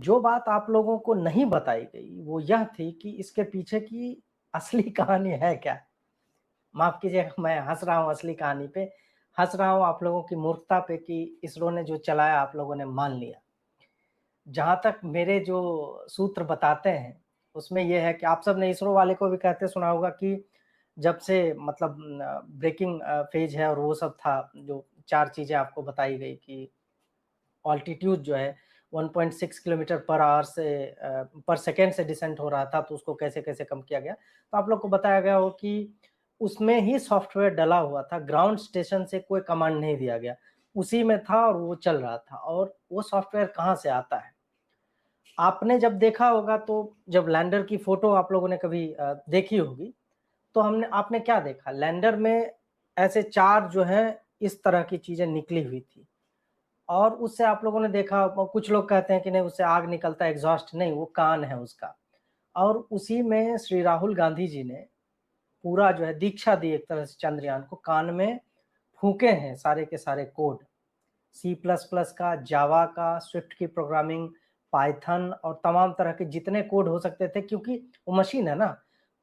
जो बात आप लोगों को नहीं बताई गई वो यह थी कि इसके पीछे की असली कहानी है क्या? माफ़ कीजिएगा, मैं हँस रहा हूँ असली कहानी पे, हँस रहा हूँ आप लोगों की मूर्खता पे कि इसरो ने जो चलाया आप लोगों ने मान लिया। जहाँ तक मेरे जो सूत्र बताते हैं, उसमें ये है कि आप सबने इसरो वाले को भी कहते सुना होगा कि जब से मतलब ब्रेकिंग फ़ेज़ है और वो सब था, जो 4 चीज़ें आपको बताई गई कि ऑल्टीट्यूड जो है 1.6 किलोमीटर पर आवर से पर सेकंड से डिसेंट हो रहा था, तो उसको कैसे-कैसे कम किया गया। तो आप लोग को बताया गया हो कि उसमें ही सॉफ्टवेयर डला हुआ था, ग्राउंड स्टेशन से कोई कमांड नहीं दिया गया। उसी में था और वो चल रहा था और वो सॉफ्टवेयर कहाँ से आता है? आपने जब देखा होगा तो जब लैंडर की फ़ोटो आप लोगों ने कभी देखी होगी, तो हमने आपने क्या देखा? लैंडर में ऐसे 4 जो हैं इस तरह की चीज़ें निकली हुई थी। और उससे आप लोगों ने देखा कुछ लोग कहते हैं कि नहीं उससे आग निकलता है एग्ज़ॉस्ट नहीं, वो कान है उसका। और उसी में श्री राहुल गांधी जी ने पूरा जो है दीक्षा दी एक तरह से चंद्रयान को, कान में फूँके हैं सारे के सारे कोड। सी प्लस प्लस का, जावा का, स्विफ्ट की प्रोग्रामिंग, पाइथन और तमाम तरह के जितने कोड हो सकते थे, क्योंकि वो मशीन है ना,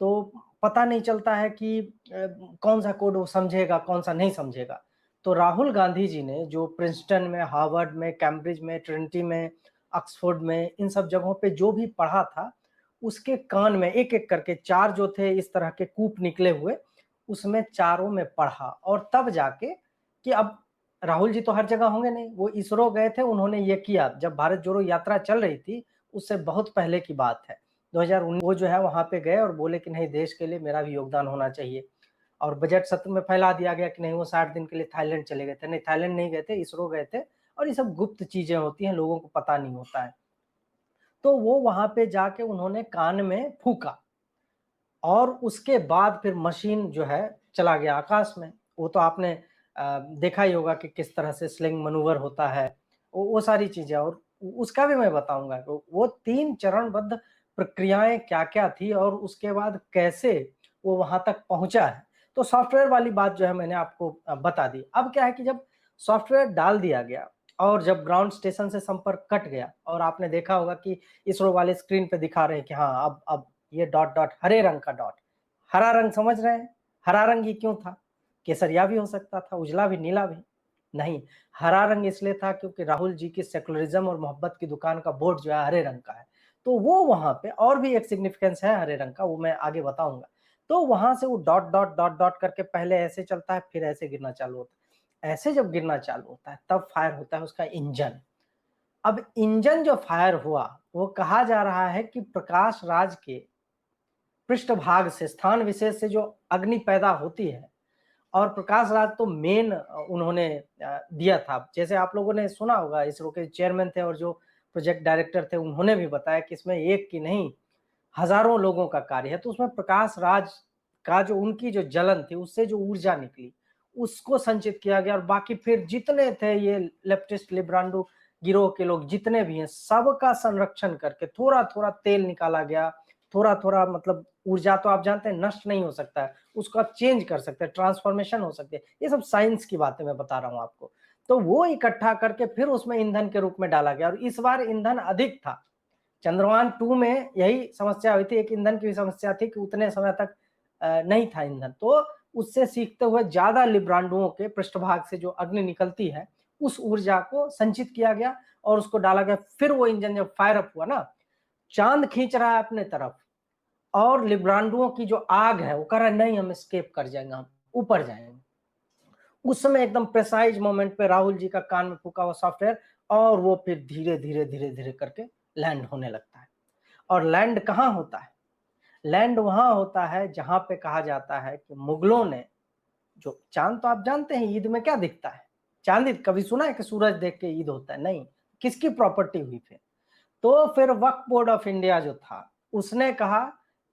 तो पता नहीं चलता है कि कौन-सा कोड वो समझेगा, कौन-सा नहीं समझेगा। तो राहुल गांधी जी ने जो प्रिंसटन में, हार्वर्ड में, कैम्ब्रिज में, ट्रिनिटी में, ऑक्सफोर्ड में, इन सब जगहों पे जो भी पढ़ा था, उसके कान में एक-एक करके 4 जो थे इस तरह के कूप निकले हुए, उसमें चारों में पढ़ा और तब जाके कि अब राहुल जी तो हर जगह होंगे नहीं, वो इसरो गए थे, उन्होंने ये किया, जब भारत जोड़ो यात्रा चल रही थी, उससे बहुत पहले की बात है। 2019 वो जो है वहाँ पे गए और बोले कि नहीं देश के लिए मेरा भी योगदान होना चाहिए और बजट सत्र में फैला दिया गया कि नहीं वो 60 दिन के लिए थाईलैंड चले गए थे। नहीं, थाईलैंड नहीं गए थे, इसरो गए थे और ये सब गुप्त चीज़ें होती हैं, लोगों को पता नहीं होता है। तो वो वहाँ पे जाके उन्होंने कान में फूँका और उसके बाद फिर मशीन जो है चला गया आकाश में। वो तो आपने देखा ही होगा कि किस तरह से स्लिंग मैनूवर होता है, वो सारी चीज़ें और उसका भी मैं बताऊँगा। वो 3 चरणबद्ध प्रक्रियाएँ क्या-क्या थी और उसके बाद कैसे वो वहाँ तक पहुँचा है। तो सॉफ्टवेयर वाली बात जो है मैंने आपको बता दी। अब क्या है कि जब सॉफ्टवेयर डाल दिया गया और जब ग्राउंड स्टेशन से संपर्क कट गया और आपने देखा होगा कि इसरो वाले स्क्रीन पे दिखा रहे हैं कि हाँ, अब ये डॉट डॉट हरे रंग का डॉट, हरा रंग समझ रहे हैं? हरा रंग ये क्यों था? केसरिया भी हो सकता था, उजला भी, नीला भी। नहीं, हरा रंग इसलिए था क्योंकि राहुल जी की सेकुलरिज़्म और मोहब्बत की दुकान का बोर्ड जो है हरे रंग का है। तो वो वहाँ पे और भी एक सिग्निफिकेंस है हरे रंग का, वो मैं आगे बताऊँगा। तो वहाँ से वो डॉट डॉट डॉट डॉट करके पहले ऐसे चलता है, फिर ऐसे गिरना चालू होता है। ऐसे जब गिरना चालू होता है, तब फायर होता है उसका इंजन। अब इंजन जो फायर हुआ, वो कहा जा रहा है कि प्रकाश राज के पृष्ठभाग से, स्थान विशेष से जो अग्नि पैदा होती है और प्रकाश राज तो मेन उन्होंने दिया था। जैसे आप लोगों ने सुना होगा इसरो के चेयरमैन थे और जो प्रोजेक्ट डायरेक्टर थे उन्होंने भी बताया कि इसमें एक की नहीं हज़ारों लोगों का कार्य है। तो उसमें प्रकाश राज का जो उनकी जो जलन थी उससे जो ऊर्जा निकली, उसको संचित किया गया और बाकी फिर जितने थे ये लेफ्टिस्ट लिब्रांडो गिरोह के लोग जितने भी हैं, सबका संरक्षण करके थोड़ा-थोड़ा तेल निकाला गया, थोड़ा-थोड़ा मतलब ऊर्जा तो आप जानते हैं नष्ट नहीं हो सकता है, उसको आप चेंज कर सकते हैं, ट्रांसफॉर्मेशन हो सकती है। ये सब साइंस की बातें मैं बता रहा हूँ आपको। तो वो इकट्ठा करके फिर उसमें ईंधन के रूप में डाला गया और इस बार ईंधन अधिक था। चंद्रयान 2 में यही समस्या हुई थी, एक ईंधन की भी समस्या थी कि उतने समय तक नहीं था ईंधन। तो उससे सीखते हुए ज़्यादा लिब्रांडुओं के पृष्ठभाग से जो अग्नि निकलती है, उस ऊर्जा को संचित किया गया और उसको डाला गया। फिर वो इंजन जब फायर अप हुआ ना, चाँद खींच रहा है अपने तरफ और लिब्रांडुओं की जो आग है, वो कह रहा है नहीं हम एस्केप कर जाएँगे, हम ऊपर जाएँगे। उस समय एकदम प्रिसाइज़ मोमेंट पे राहुल जी का कान में फूँका हुआ सॉफ्टवेयर और वो फिर धीरे-धीरे, धीरे-धीरे करके लैंड होने लगता है। और लैंड कहाँ होता है? लैंड वहाँ होता है जहाँ पे कहा जाता है कि मुगलों ने जो चाँद तो आप जानते हैं ईद में क्या दिखता है? चाँद ईद कभी सुना है कि सूरज देख के ईद होता है? नहीं। किसकी प्रॉपर्टी हुई फिर? तो फिर वक्फ बोर्ड ऑफ इंडिया जो था, उसने कहा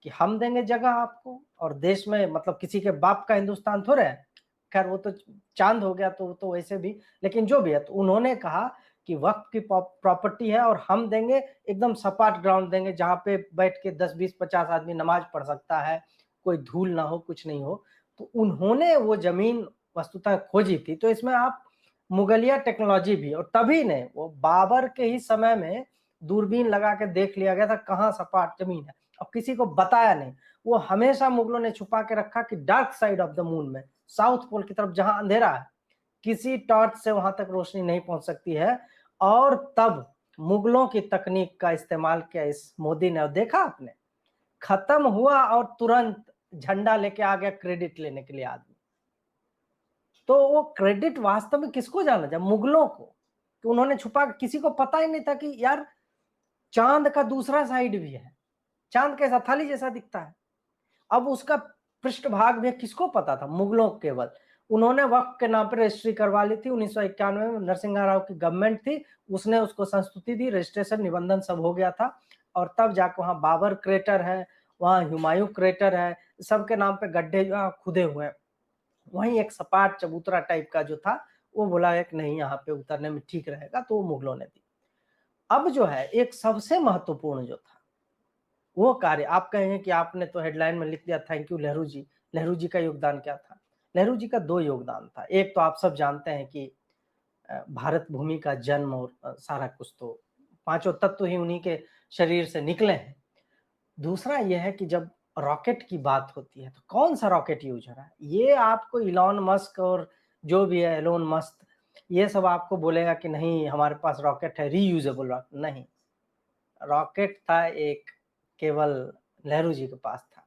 कि हम देंगे जगह आपको और देश में मतलब किसी के बाप का हिंदुस्तान थोड़े है। खैर वो तो चाँद हो गया तो वो तो वैसे भी, लेकिन जो भी है तो उन्होंने कहा कि वक़्फ़ की प्रॉपर्टी है और हम देंगे एकदम सपाट ग्राउंड देंगे जहाँ पे बैठ के 10, 20, 50 आदमी नमाज़ पढ़ सकता है, कोई धूल ना हो, कुछ नहीं हो। तो उन्होंने वो ज़मीन वस्तुतः खोजी थी, तो इसमें आप मुगलिया टेक्नोलॉजी भी और तभी ने वो बाबर के ही समय में दूरबीन लगा के देख लिया गया था कहाँ सपाट जमीन है, अब किसी को बताया नहीं। वो हमेशा मुगलों ने छुपा के रखा कि dark side of the moon में, साउथ पोल की तरफ जहां अंधेरा है, किसी टॉर्च से वहां तक रोशनी नहीं पहुंच सकती है। और तब मुगलों की तकनीक का इस्तेमाल किया इस मोदी ने, और देखा आपने, खत्म हुआ और तुरंत झंडा लेके आ गया क्रेडिट लेने के लिए आदमी। तो वो क्रेडिट वास्तव में किसको जाना, जब मुगलों को, कि उन्होंने छुपा, किसी को पता ही नहीं था कि यार चांद का दूसरा साइड भी है, चांद कैसा थाली जैसा दिखता है। अब उसका पृष्ठभाग भी किसको पता था, मुगलों को केवल। उन्होंने वक्त के नाम पर रजिस्ट्री करवा ली थी 1991 में, नरसिंह राव की गवर्नमेंट थी, उसने उसको संस्तुति दी, रजिस्ट्रेशन निबंधन सब हो गया था। और तब जाकर वहां बाबर क्रेटर है, वहां हुमायूं क्रेटर है, सबके नाम पे गड्ढे जो खुदे हुए हैं। वहीं एक सपाट चबूतरा टाइप का जो था, वो बोला एक नहीं यहाँ पे उतरने में ठीक रहेगा, तो वो मुगलों ने दी। अब जो है एक सबसे महत्वपूर्ण जो था वो कार्य, आप कहेंगे कि आपने तो हेडलाइन में लिख दिया थैंक यू नेहरू जी, नेहरू जी का योगदान क्या था? नेहरू जी का दो योगदान था। एक तो आप सब जानते हैं कि भारत भूमि का जन्म और सारा कुछ, तो पांचों तत्व ही उन्हीं के शरीर से निकले हैं। दूसरा यह है कि जब रॉकेट की बात होती है तो कौन सा रॉकेट यूज हो रहा है, ये आपको इलॉन मस्क और जो भी है एलोन मस्क, ये सब आपको बोलेगा कि नहीं हमारे पास रॉकेट है रीयूजेबल रॉकेट, नहीं, रॉकेट था एक केवल नेहरू जी के पास था।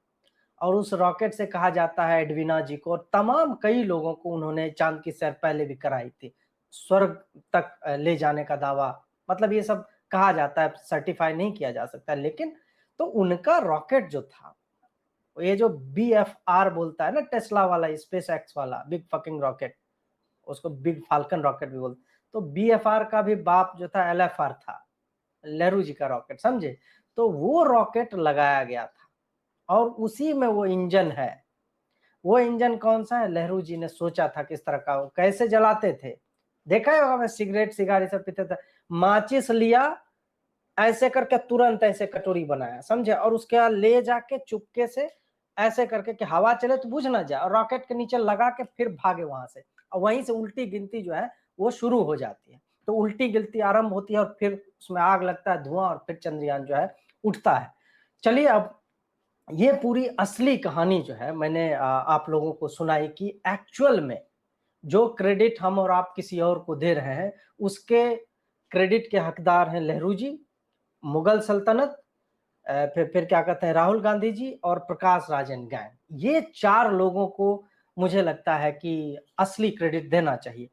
और उस रॉकेट से कहा जाता है एडवीना जी को और तमाम कई लोगों को उन्होंने चांद की सैर पहले भी कराई थी, स्वर्ग तक ले जाने का दावा, मतलब ये सब कहा जाता है, सर्टिफाई नहीं किया जा सकता। लेकिन तो उनका रॉकेट जो था, ये जो BFR बोलता है ना, टेस्ला वाला, स्पेस एक्स वाला बिग फकिंग रॉकेट, उसको बिग फाल्कन रॉकेट भी बोलते, तो BFR का भी बाप जो था LFR था, नेहरू जी का रॉकेट, समझे? तो वो रॉकेट लगाया गया था और उसी में वो इंजन है। वो इंजन कौन सा है, नेहरू जी ने सोचा था किस तरह का, वो कैसे जलाते थे, देखा है होगा, सिगरेट सिगारी सब पीते थे, माचिस लिया ऐसे करके तुरंत ऐसे कटोरी बनाया, समझे, और उसके बाद ले जाके चुपके से ऐसे करके कि हवा चले तो बुझ ना जाए, और रॉकेट के नीचे लगा के फिर भागे वहां से, और वहीं से उल्टी गिनती जो है वो शुरू हो जाती है। तो उल्टी गिनती आरंभ होती है और फिर उसमें आग लगता है, धुआं, और फिर चंद्रयान जो है उठता है। चलिए, अब ये पूरी असली कहानी जो है मैंने आप लोगों को सुनाई कि एक्चुअल में जो क्रेडिट हम और आप किसी और को दे रहे हैं, उसके क्रेडिट के हकदार हैं नेहरू जी, मुगल सल्तनत, फिर क्या कहते हैं राहुल गांधी जी और प्रकाश राज एंड गैंग। ये चार लोगों को मुझे लगता है कि असली क्रेडिट देना चाहिए।